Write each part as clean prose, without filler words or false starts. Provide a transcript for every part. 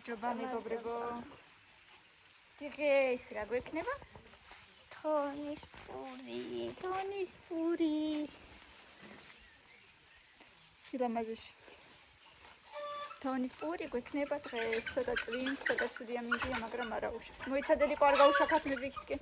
გამარჯობა მეგობრებო. დღეს რა გვექნება? თონის პური. სილამაზეში. თონის პური გვექნება დღეს. ცოტა წვიმს, ცოტა ცუდია მინდია, მაგრამ არა უშავს. მოიცადეთ იყო არ გაუშაქათ მებიქთკენ.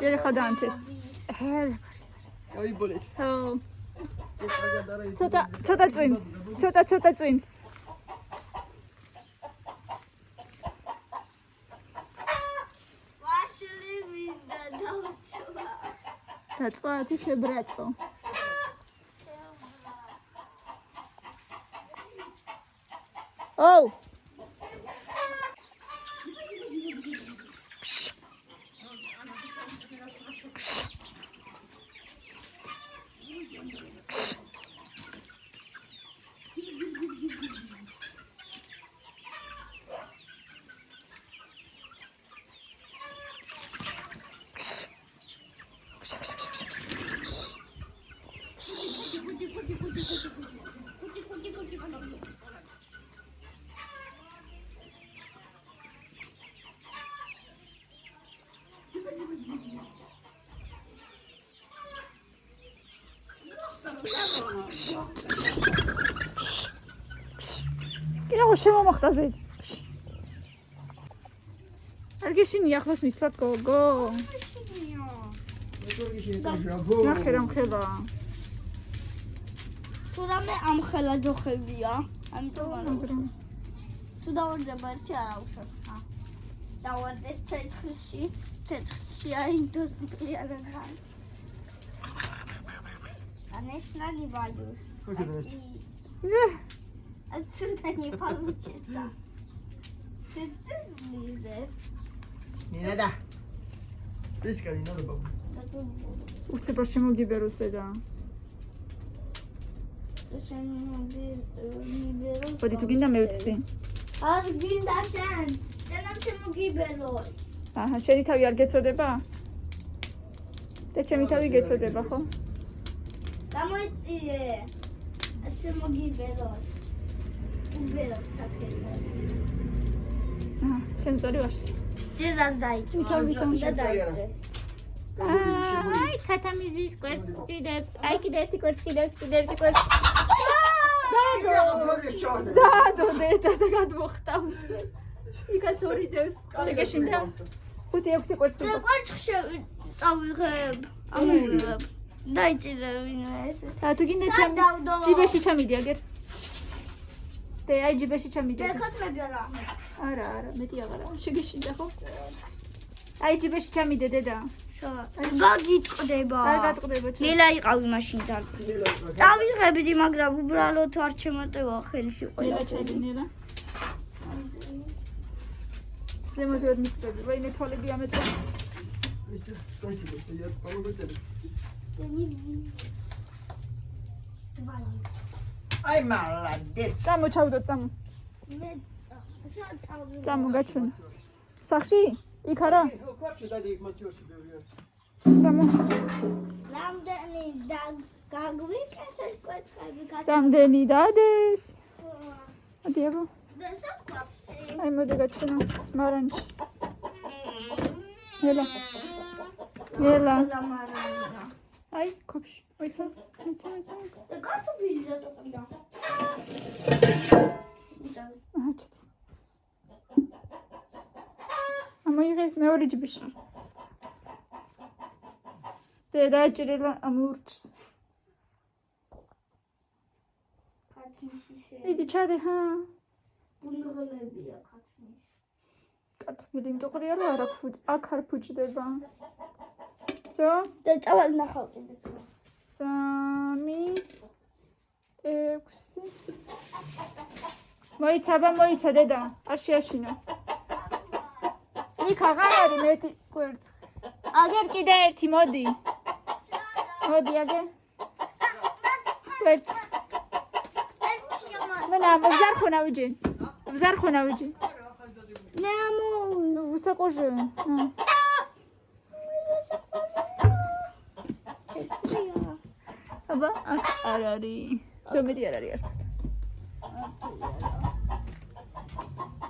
ჯერ ხადანთეს. გავიბოლეთ. ხო. ცოტა წვიმს. ცოტა წვიმს. ვაშლი მინდა დავწვა. დაწვათი შებრაწო. ო! კირა შემომახტაზე. არ გეშინი ახლოს მისვლად გოგო. ნახე რა მხელა. თუ რამე ამხელა ჯოხებია, ამიტომ არა. თუ დავარდება ერთი არა უშავ. დავარდეს ცეცხლში აინდოს მკლიანად. Конечно, не боюсь. Отсюда не получится. Ты ближе. Не надо. Близко не надо, бабу. Ух, почему гиберус да? Поди tu ginda მეუწდი. არ გინდა შენ. შენამ შემოგიბეროს. აჰა, შენი თავი არ გეწოდება? და ჩემი თავი გეწოდება, ხო? გამოიწიე. შემოგიბეროს. უბეროს საკეთებს. აჰა, შენ წორი ვაში. ჯერ არ დაიწყო. და დაიწყე. აი, ქათამიზის კვერცხს კიდებს. აი, კიდე ერთი კვერცხი კიდევს, კიდე ერთი კვერცხი. დადო, დედა და გადმოხტავце. იქაც ორი დევს. შეგეშინდა? 5-6 კვერცხი. და კვერცხში წავიღებ. ამიღებ. დაიჭირე ვინმე ესე. თუ გინდა ჯიბეში ჩამიდი აგერ. და აი ჯიბეში ჩამიდი. დეკოტრები არა. არა, მეტი აღარა. შეგეშინდა ხო? აი ჯიბეში ჩამიდე დედა. გაგიტყდება. არ გატყდება ჩვენ. ნელა იყავი მაშინ ძალიან. წავიღებდი, მაგრამ უბრალოდ არ შემოტევა ხელში ყველა. ნელა ჩაიდი ნელა. ზემოთ მიწები, ვაიმე თვალები ამეწა. Ai, maladez. წამოჩავდოთ, წამო. წამო გაჩვენა. სახში? იქ არა? წამო. რამდენი გაგვიკეთეს კვერცხები გადა. რამდენი დადეს? მოდი აბა. და საკუთში. აი მოდი გაჩვენა მარანჩი. ნელა. აი, კოპში. მოიცა. და კარტოფილი დატოყია. აჰა, ჩათი. ამოიღე მეორე ჯიბეში. დააჭირელა ამ ლურჩს. კაცის მიდი ჩადე, ჰა. ბუნღელებია კაცის. კარტოფილი მტოყრია რა არა ფუჭ, აქ არ ფუჭდება. სო? და წავალ ნახავ კიდე. 3 6 მოიცა დედა, არ შეაშინო. იქ აღარ არის მეტი კვერცხი. აგერ კიდე ერთი, მოდი. მოდი აგერ. კვერცხი. მე ნამოზარ ხონავიჯენ. Взархона виджи. Не могу. Высоко же. აბა, აქ არ არის. მეტი არ არის არსად.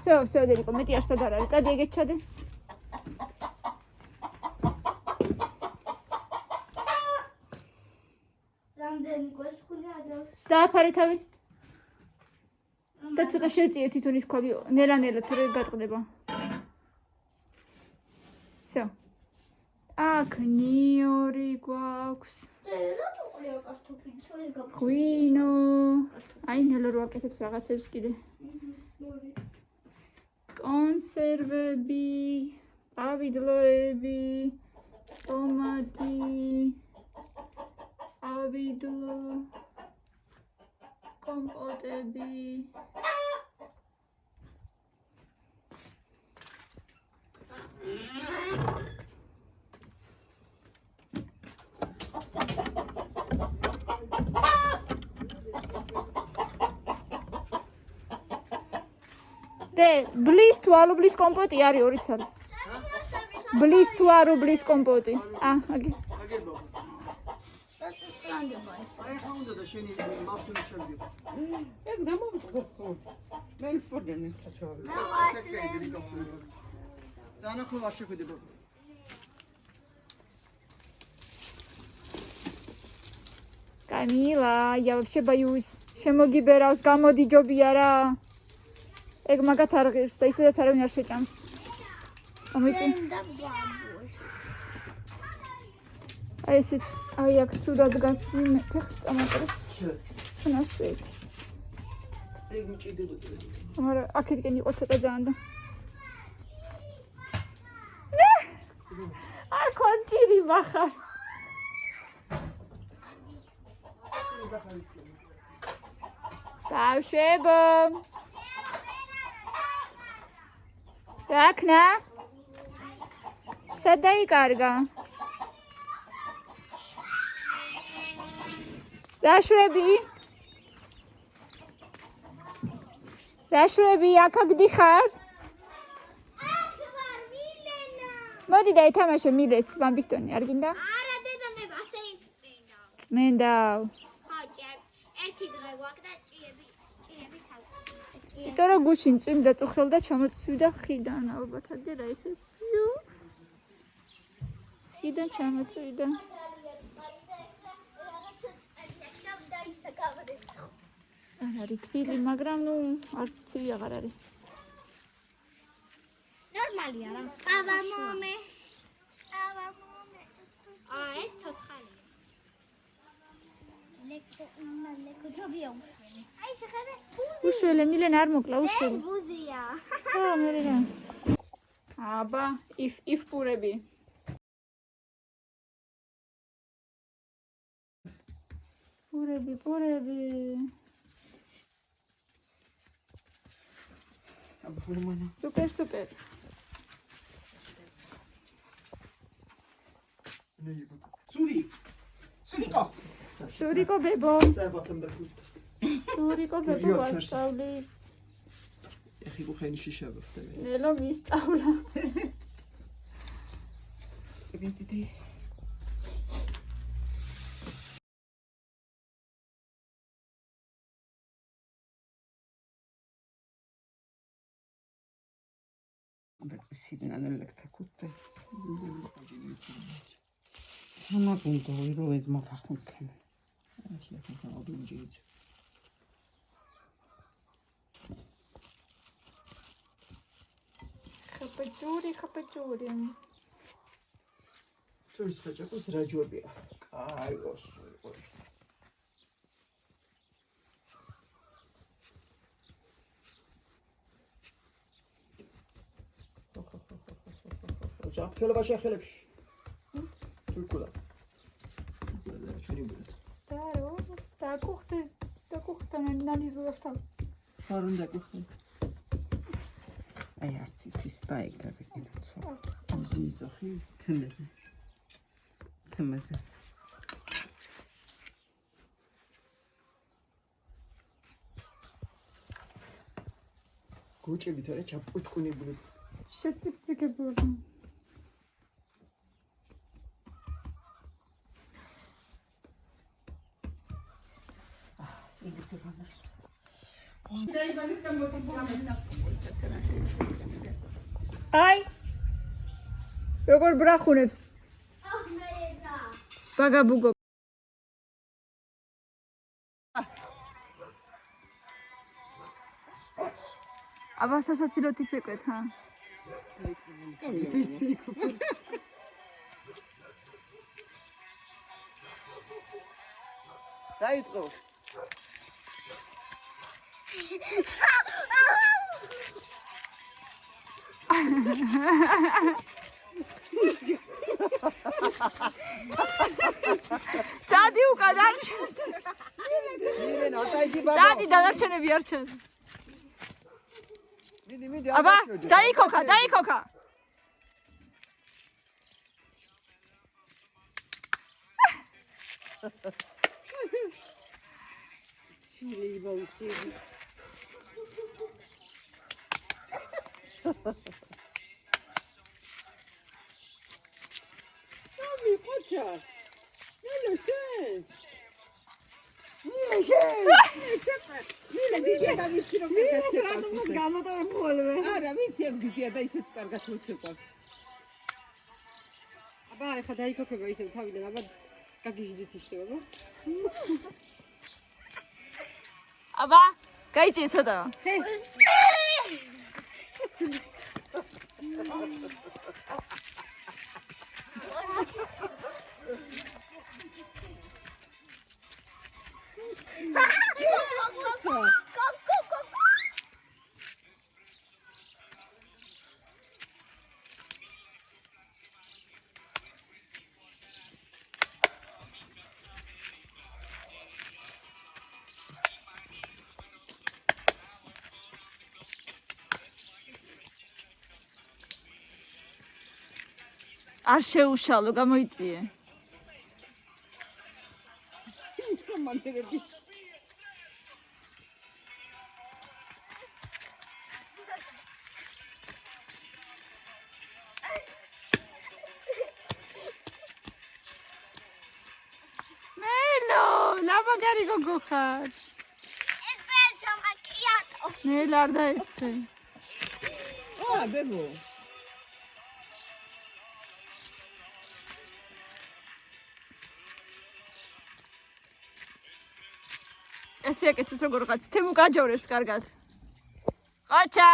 Всё, დედიკო, მეტი არსად არ არის. წადი ეგეთ ჩადე. რამდენი გასხונה ადავს. დააფარე თავი. და ცოტა შეწიე თვითონ ის ქვაბი, ნელა-ნელა თუ ვერ გატყდება. Всё. აქ ნიორი გვაქვს. რატო ყოლია კარტოფილი? ეს გაფრთხილდება. ღვინო. აი ნელა რო აკეთებს რაღაცებს კიდე. კონსერვები, ავიდლოები, ტომატი, ავიდლო, კომპოტები. ბლის თუ ალუბლის კომპოტი არის 2 ცალი. ბლის თუ ალუბლის კომპოტი. აგი. აგებო. დასწრანდება ეს. აი ხა უნდა და შენი მაფტული შევიდე. ეგ დამოვიწყდა სულ. მე ვიფორდენი ჩაჩვარი. ზანა ხო არ შეხვდება. Камила, я вообще боюсь. შემოგიბერავს, გამოდი ჯობია რა. ეგ მაგათ არ ღირს და ისედაც არავინ არ შეჭამს. ამიცი. და ბაბუს. აი ესეც, აი აქ ცუდად დგას ფეხს წამოყრეს. ნაშეთ. ეგ მიჭიდებოდა. მაგრამ აქეთკენ იყო ცოტა ძალიან და. აქ კონჭირი ბახარ. ბავშვებო. რაკნა? სად დაიკარგა? რაშვები? რაშვები, აქ გდიხარ? მოდი და ეთამაშე მილეს, ბამბიქტონი, არ გინდა? არა დედა მე ასე ისწინდა. წმენდა. ხო, ერთი დღე გვაქვს და ჭიები სავსე. იმიტომ რომ გუშინ წვიმდა წუხელდა ჩამოწვიდა ხიდან ალბათ აგე რა ესე. ხიდან ჩამოწვიდა. არ არის თბილი, მაგრამ ნუ არც ცივი აღარ არის. ნორმალია რა. ყავა მომე. ეს ცოცხალია. ლეკო ჯობია უშველი. აი შეხედე. უშველი, მილენ არ მოკლა უშველი. ბუზია. ხო, მე რა. აბა, if პურები. პურები. Super. Suriko bebo. Suriko bebo ვასწავლის. ეხი ხენი შიშაბ ხდება. ნელო მისწავლა. სტებინტი. Sirena nell'elettricute. Hanno appunto i ruoli ma fa con che. Sì, fanno due giri. ხაპაჭური. Coś takiego zradziłby. Kajos. خیلی باشه خیلی بش. توی کلا. Старо, დაკუხტა ნანიზუ aftam. Farun da kuxtun. Ay artsi staika beginatso. Zizo xi temeze. გოჭებით არა ჩაპუტკუნებული. შეციკციკებული. იგიცე გამას. აი როგორ ბრახუნებს აჰ მე რა ბაგაბუგო აბა სასაცილოდ იცეკვეთ ჰა დაიწყო. წადი უკან არ ჩანს მირენა, დაიდი ბაბა. წადი დანარჩენები არ ჩანს მიდი, აბა დაიქოქა ჩილება უხები. სამი ყოჩა. ნელო შენ. მილე დიდია და ვიცი რომ კარგად რატომაც გამოტოვებულვე. არა, ვიცი აქ დიდია და ისეც კარგად უჩეკვავს. აბა, ეხა დაიქოქება ისე თავიდან, აბა გაგიჟდით ისე, აბა. აბა გაიწიე ცოტა არ შეუშალო გამოიწიე მანტერები. მელო ლაბაგარი გოგო ხარ ეს ბეჭო მაკიატო ნელ არ დაეცე ბებო. ესე აკეთებს როგორ კაცი თემო გაჯორებს კარგად ყაჩა